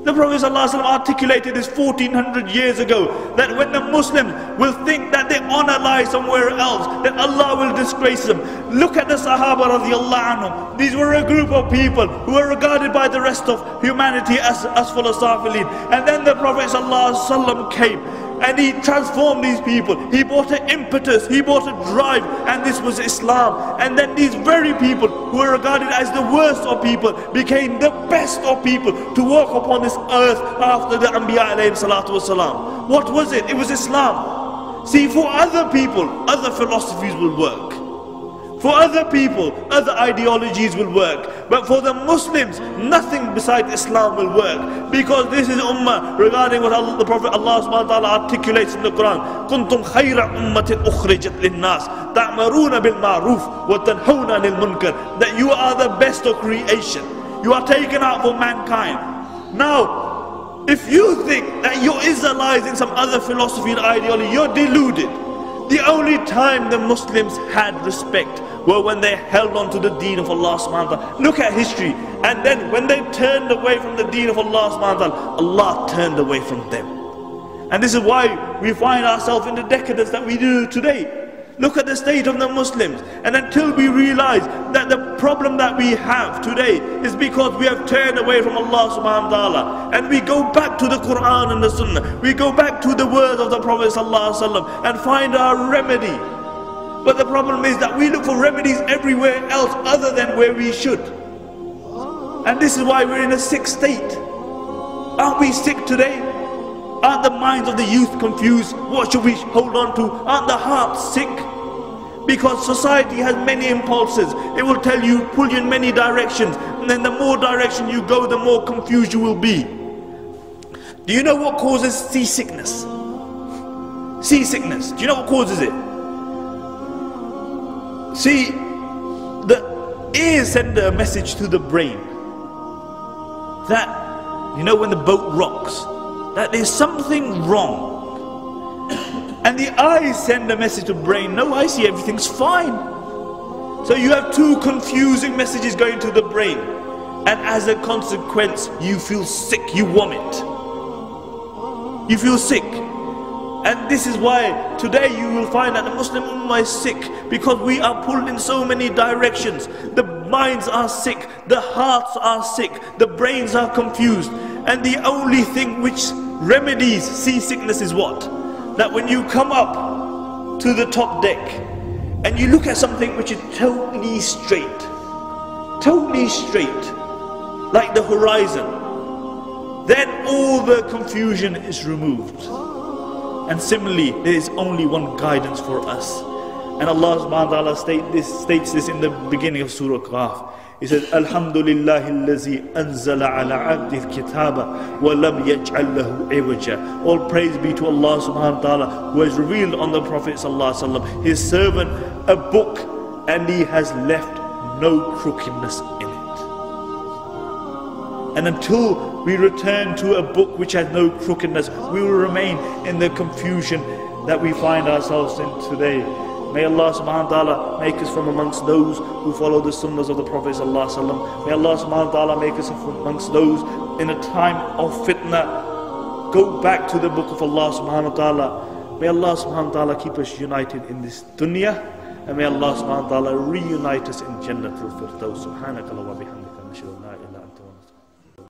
The Prophet ﷺ articulated this 1400 years ago, that when the Muslims will think that their honor lies somewhere else, that Allah will disgrace them. Look at the Sahaba radiallahu anhum. These were a group of people who were regarded by the rest of humanity as asfal safilin. And then the Prophet ﷺ came and he transformed these people. He brought an impetus, he brought a drive, and this was Islam. And then these very people who were regarded as the worst of people became the best of people to walk upon this earth after the Anbiya alayhi salatu wasalam. What was it? It was Islam. See, for other people, other philosophies will work. For other people, other ideologies will work. But for the Muslims, nothing besides Islam will work. Because this is ummah regarding what the Prophet Allah subhanahu wa ta'ala articulates in the Quran. كُنْتُمْ خَيْرَ أُمَّةٍ أُخْرِجَتْ لِلنَّاسِ تَأْمَرُونَ بِالْمَعْرُوفِ وَتَنْهَوْنَ عَنِ الْمُنْكَرِ. That you are the best of creation. You are taken out for mankind. Now, if you think that your Israelites in some other philosophy and ideology, you're deluded. The only time the Muslims had respect were when they held on to the deen of Allah subhanahu wa ta'ala. Look at history. And then when they turned away from the deen of Allah subhanahu wa ta'ala, Allah turned away from them. And this is why we find ourselves in the decadence that we do today. Look at the state of the Muslims. And until we realize that the problem that we have today is because we have turned away from Allah subhanahu wa ta'ala, and we go back to the Quran and the Sunnah, we go back to the words of the Prophet sallallahu alaihi wasallam and find our remedy. But the problem is that we look for remedies everywhere else other than where we should. And this is why we're in a sick state. Aren't we sick today? Aren't the minds of the youth confused? What should we hold on to? Aren't the hearts sick? Because society has many impulses. It will tell you, pull you in many directions. And then the more direction you go, the more confused you will be. Do you know what causes seasickness? Seasickness. Do you know what causes it? See, the ears send a message to the brain that, you know, when the boat rocks, that there's something wrong. And the eyes send a message to the brain, no, I see everything's fine. So you have two confusing messages going to the brain. And as a consequence, you feel sick, you vomit. You feel sick. And this is why today you will find that the Muslim Ummah is sick, because we are pulled in so many directions. The minds are sick, the hearts are sick, the brains are confused. And the only thing which remedies seasickness is what? That when you come up to the top deck and you look at something which is totally straight, like the horizon, then all the confusion is removed. And similarly, there is only one guidance for us. And Allah subhanahu wa ta'ala states this in the beginning of Surah Qaf. He says, Alhamdulillahi allazi anzala ala abdi al-kitaba wa lam yaj'al lahu iwaja. All praise be to Allah subhanahu wa ta'ala, who has revealed on the Prophet sallallahu alaihi wasallam, his servant, a book, and he has left no crookedness in it. And until we return to a book which has no crookedness, we will remain in the confusion that we find ourselves in today. May Allah subhanahu wa ta'ala make us from amongst those who follow the sunnahs of the Prophet sallallahu alaihi wasallam. May Allah subhanahu wa ta'ala make us from amongst those in a time of fitna. Go back to the book of Allah subhanahu wa ta'ala. May Allah subhanahu wa ta'ala keep us united in this dunya. And may Allah subhanahu wa ta'ala reunite us in Jannatul Firdaus. Subhanakallah wa bihamdika nashhadu an la ilaha illa anta wa nastaghfiruka.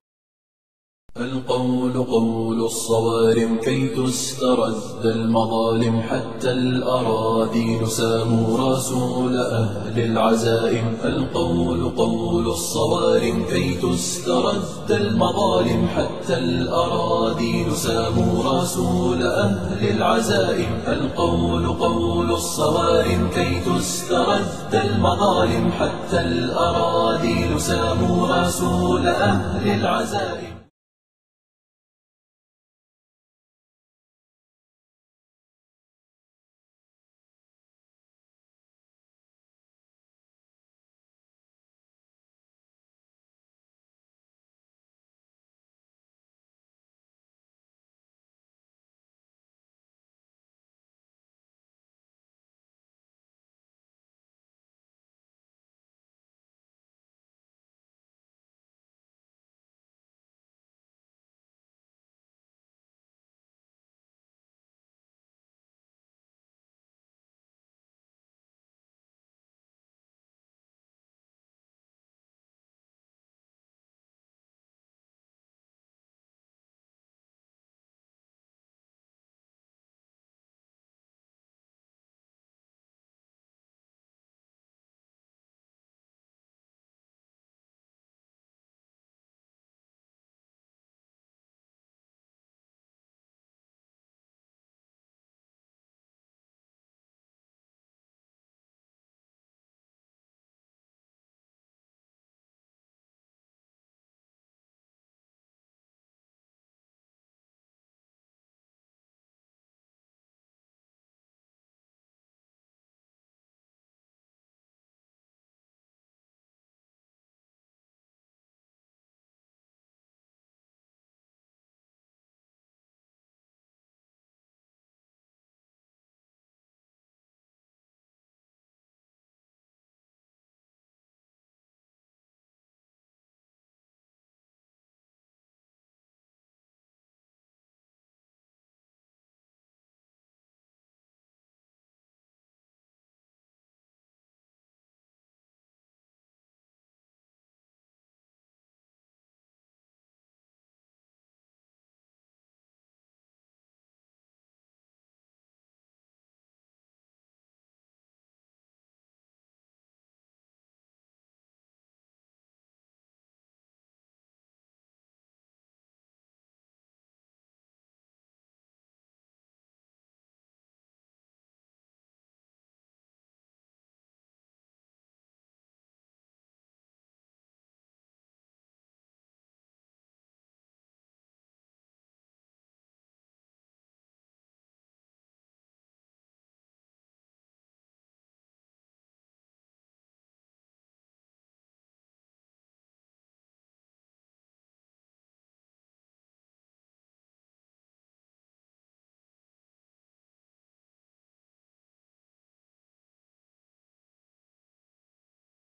القول قول الصوارم كي تسترد المظالم حتى الأراذيل ساموا رسول أهل العزائم. القول قول الصوارم كي تسترد المظالم حتى الأراذيل ساموا رسول أهل العزائم. القول قول الصوارم كي تسترد المظالم حتى الأراذيل ساموا رسول أهل العزائم.